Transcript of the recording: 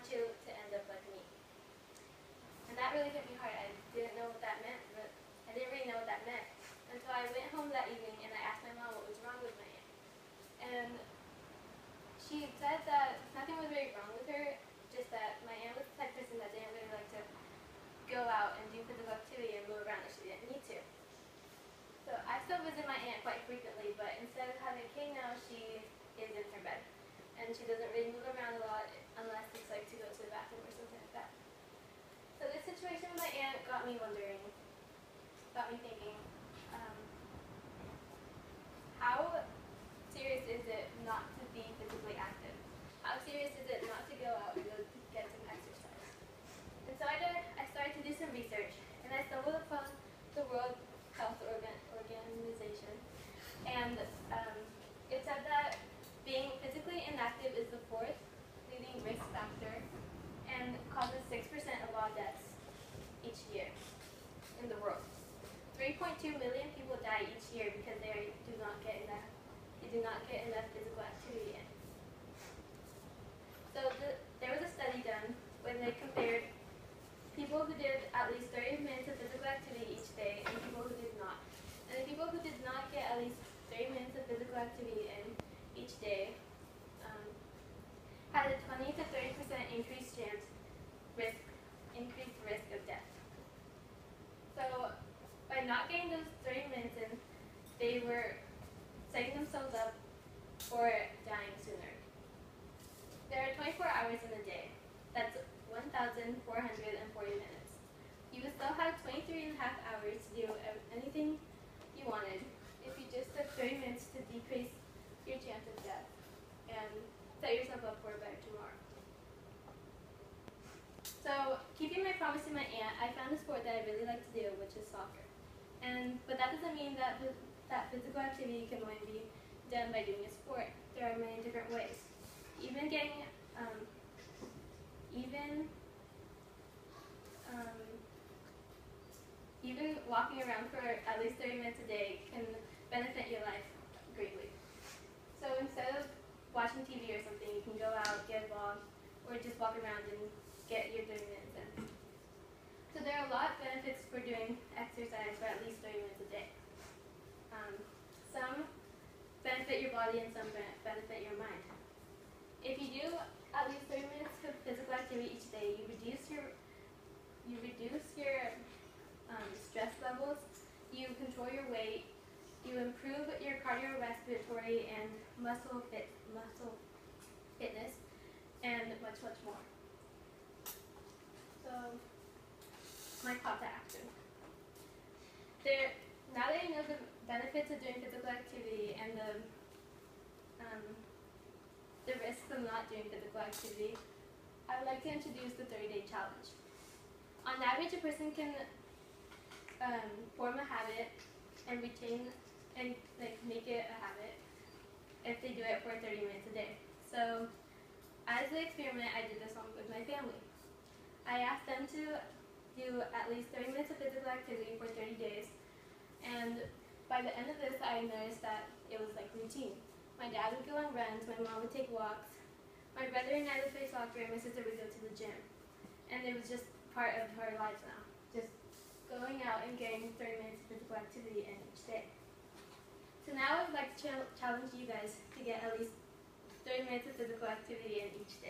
want you to end up like me. And that really hit me hard. I didn't know what that meant, but I didn't really know what that meant. And so I went home that evening and I asked my mom what was wrong with my aunt. And she said that nothing was really wrong with her, just that my aunt was the type of person that didn't really like to go out and do physical activity and move around if she didn't need to. So I still visit my aunt quite frequently, but instead of having a cane now, she is in her bed. And she doesn't really move around a lot unless it's like to go to the bathroom or something like that. So this situation with my aunt got me wondering, got me thinking, how serious is it not to be physically active? How serious is it not to go out and go get some exercise? And so I started to do some research, and I stumbled upon the World Health Organization, and it said that being physically inactive is the fourth leading risk factor and causes 6% of all deaths each year in the world. 3.2 million people die each year because they do not get enough physical activity in. So there was a study done when they compared people who did at least 30 minutes of physical activity each day and people who did not. And the people who did not get at least 30 minutes of physical activity in each day had a 20 to 30% increased risk of death. So by not getting those 30 minutes in, they were setting themselves up for dying sooner. There are 24 hours in a day. That's 1,440 minutes. You would still have 23 and a half hours to do anything you wanted if you just took 30 minutes to decrease your chance of death and set yourself up for a better tomorrow. So, keeping my promise to my aunt, I found a sport that I really like to do, which is soccer. But that doesn't mean that physical activity can only be done by doing a sport. There are many different ways. Even walking around for at least 30 minutes a day can benefit your life greatly. So instead of watching TV or something, you can go out, get a ball, or just walk around and get your 30 minutes in. So there are a lot of benefits for doing exercise for at least 30 minutes a day. Some benefit your body and some benefit your mind. If you do at least 30 minutes of physical activity each day, you reduce your stress levels, you control your weight, you improve your cardiorespiratory and muscle fitness, and much, much more. So, my call to action. Now that you know the benefits of doing physical activity and the risks of not doing physical activity, I would like to introduce the 30-day challenge. On average, a person can form a habit and retain and make it a habit if they do it for 30 minutes a day. So, as an experiment, I did this one with my family. I asked them to do at least 30 minutes of physical activity for 30 days, and by the end of this, I noticed that it was like routine. My dad would go on runs, my mom would take walks, my brother and I would play soccer, and my sister would go to the gym. And it was just part of our lives now, just going out and getting 30 minutes of physical activity in each day. So now I would like to challenge you guys to get at least 30 minutes of physical activity in each day.